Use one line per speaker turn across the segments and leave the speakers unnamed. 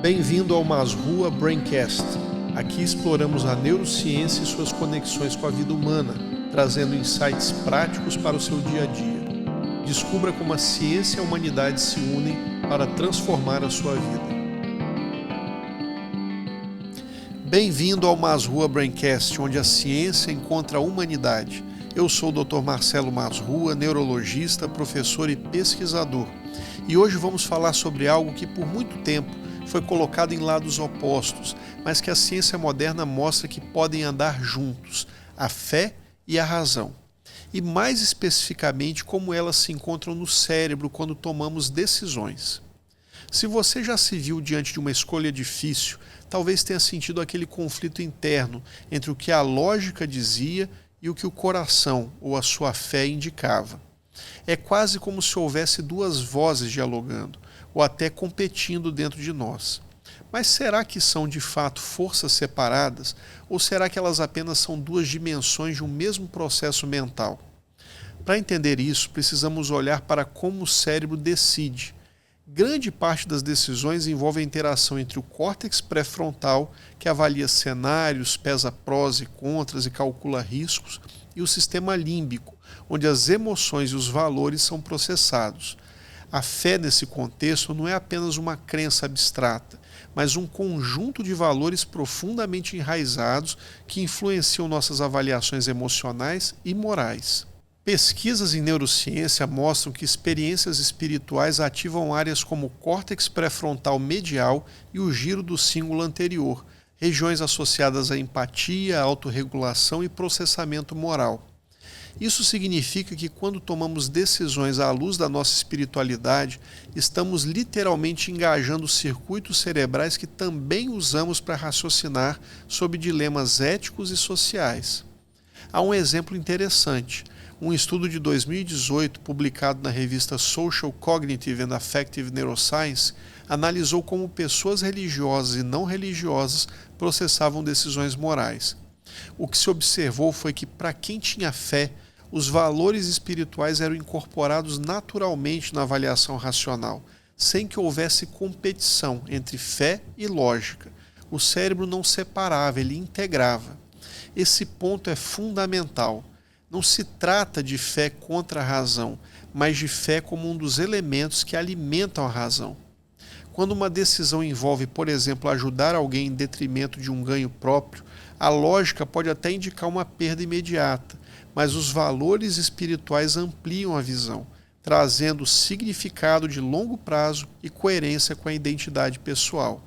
Bem-vindo ao Masrua Braincast. Aqui exploramos a neurociência e suas conexões com a vida humana, trazendo insights práticos para o seu dia a dia. Descubra como a ciência e a humanidade se unem para transformar a sua vida. Bem-vindo ao Masrua Braincast, onde a ciência encontra a humanidade. Eu sou o Dr. Marcelo Masrua, neurologista, professor e pesquisador. E hoje vamos falar sobre algo que por muito tempo foi colocado em lados opostos, mas que a ciência moderna mostra que podem andar juntos, a fé e a razão. E mais especificamente como elas se encontram no cérebro quando tomamos decisões. Se você já se viu diante de uma escolha difícil, talvez tenha sentido aquele conflito interno entre o que a lógica dizia e o que o coração ou a sua fé indicava. É quase como se houvesse duas vozes dialogando, ou até competindo dentro de nós. Mas será que são de fato forças separadas, ou será que elas apenas são duas dimensões de um mesmo processo mental? Para entender isso, precisamos olhar para como o cérebro decide. Grande parte das decisões envolve a interação entre o córtex pré-frontal, que avalia cenários, pesa prós e contras e calcula riscos, e o sistema límbico, onde as emoções e os valores são processados. A fé nesse contexto não é apenas uma crença abstrata, mas um conjunto de valores profundamente enraizados que influenciam nossas avaliações emocionais e morais. Pesquisas em neurociência mostram que experiências espirituais ativam áreas como o córtex pré-frontal medial e o giro do cíngulo anterior, regiões associadas à empatia, autorregulação e processamento moral. Isso significa que quando tomamos decisões à luz da nossa espiritualidade, estamos literalmente engajando circuitos cerebrais que também usamos para raciocinar sobre dilemas éticos e sociais. Há um exemplo interessante. Um estudo de 2018, publicado na revista Social Cognitive and Affective Neuroscience, analisou como pessoas religiosas e não religiosas processavam decisões morais. O que se observou foi que, para quem tinha fé, os valores espirituais eram incorporados naturalmente na avaliação racional, sem que houvesse competição entre fé e lógica. O cérebro não separava, ele integrava. Esse ponto é fundamental. Não se trata de fé contra a razão, mas de fé como um dos elementos que alimentam a razão. Quando uma decisão envolve, por exemplo, ajudar alguém em detrimento de um ganho próprio, a lógica pode até indicar uma perda imediata, mas os valores espirituais ampliam a visão, trazendo significado de longo prazo e coerência com a identidade pessoal.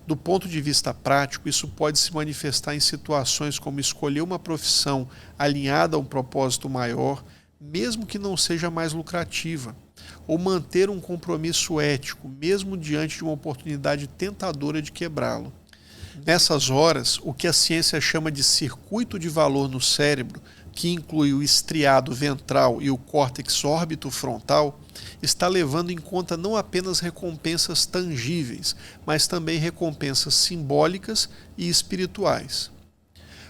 Do ponto de vista prático, isso pode se manifestar em situações como escolher uma profissão alinhada a um propósito maior, mesmo que não seja mais lucrativa, ou manter um compromisso ético, mesmo diante de uma oportunidade tentadora de quebrá-lo. Nessas horas, o que a ciência chama de circuito de valor no cérebro, que inclui o estriado ventral e o córtex órbito-frontal, está levando em conta não apenas recompensas tangíveis, mas também recompensas simbólicas e espirituais.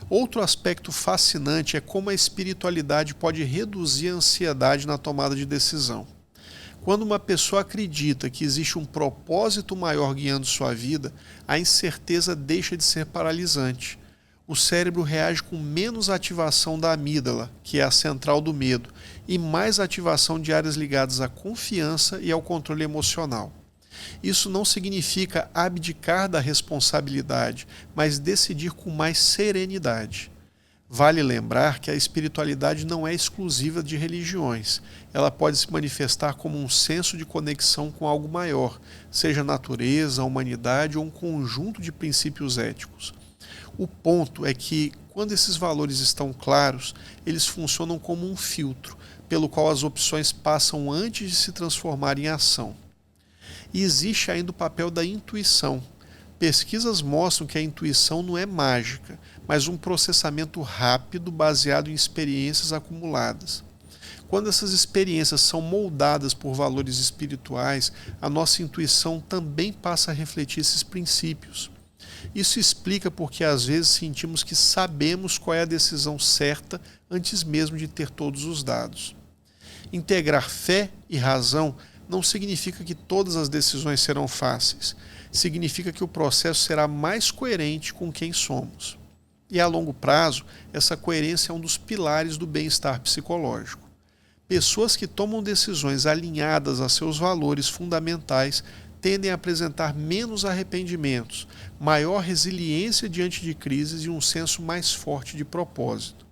Outro aspecto fascinante é como a espiritualidade pode reduzir a ansiedade na tomada de decisão. Quando uma pessoa acredita que existe um propósito maior guiando sua vida, a incerteza deixa de ser paralisante. O cérebro reage com menos ativação da amígdala, que é a central do medo, e mais ativação de áreas ligadas à confiança e ao controle emocional. Isso não significa abdicar da responsabilidade, mas decidir com mais serenidade. Vale lembrar que a espiritualidade não é exclusiva de religiões. Ela pode se manifestar como um senso de conexão com algo maior, seja a natureza, a humanidade ou um conjunto de princípios éticos. O ponto é que, quando esses valores estão claros, eles funcionam como um filtro, pelo qual as opções passam antes de se transformar em ação. E existe ainda o papel da intuição. Pesquisas mostram que a intuição não é mágica, mas um processamento rápido baseado em experiências acumuladas. Quando essas experiências são moldadas por valores espirituais, a nossa intuição também passa a refletir esses princípios. Isso explica porque às vezes sentimos que sabemos qual é a decisão certa antes mesmo de ter todos os dados. Integrar fé e razão não significa que todas as decisões serão fáceis. significa que o processo será mais coerente com quem somos. E a longo prazo, essa coerência é um dos pilares do bem-estar psicológico. Pessoas que tomam decisões alinhadas a seus valores fundamentais tendem a apresentar menos arrependimentos, maior resiliência diante de crises e um senso mais forte de propósito.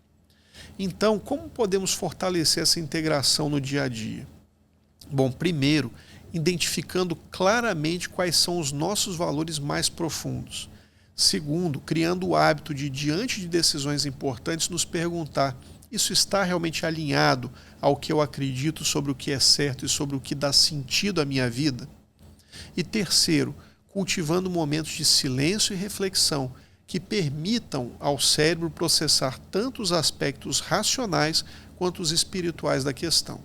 Então, como podemos fortalecer essa integração no dia a dia? Bom, primeiro, identificando claramente quais são os nossos valores mais profundos. Segundo, criando o hábito de, diante de decisões importantes, nos perguntar: isso está realmente alinhado ao que eu acredito sobre o que é certo e sobre o que dá sentido à minha vida? E terceiro, cultivando momentos de silêncio e reflexão que permitam ao cérebro processar tanto os aspectos racionais quanto os espirituais da questão.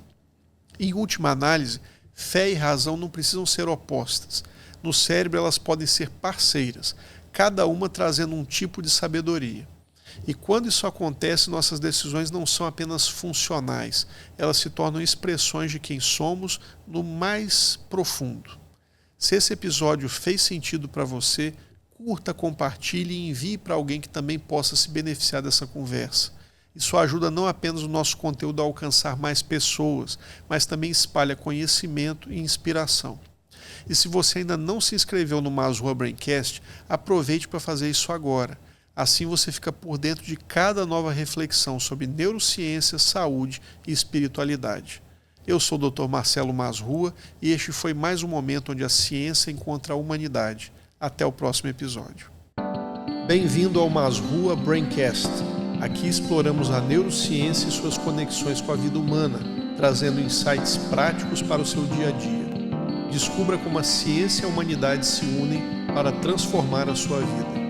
Em última análise, fé e razão não precisam ser opostas. No cérebro elas podem ser parceiras, cada uma trazendo um tipo de sabedoria. E quando isso acontece, nossas decisões não são apenas funcionais, elas se tornam expressões de quem somos no mais profundo. Se esse episódio fez sentido para você, curta, compartilhe e envie para alguém que também possa se beneficiar dessa conversa. Isso ajuda não apenas o nosso conteúdo a alcançar mais pessoas, mas também espalha conhecimento e inspiração. E se você ainda não se inscreveu no Masrua Braincast, aproveite para fazer isso agora. Assim você fica por dentro de cada nova reflexão sobre neurociência, saúde e espiritualidade. Eu sou o Dr. Marcelo Masrua e este foi mais um momento onde a ciência encontra a humanidade. Até o próximo episódio. Bem-vindo ao Masrua Braincast. Aqui exploramos a neurociência e suas conexões com a vida humana, trazendo insights práticos para o seu dia a dia. Descubra como a ciência e a humanidade se unem para transformar a sua vida.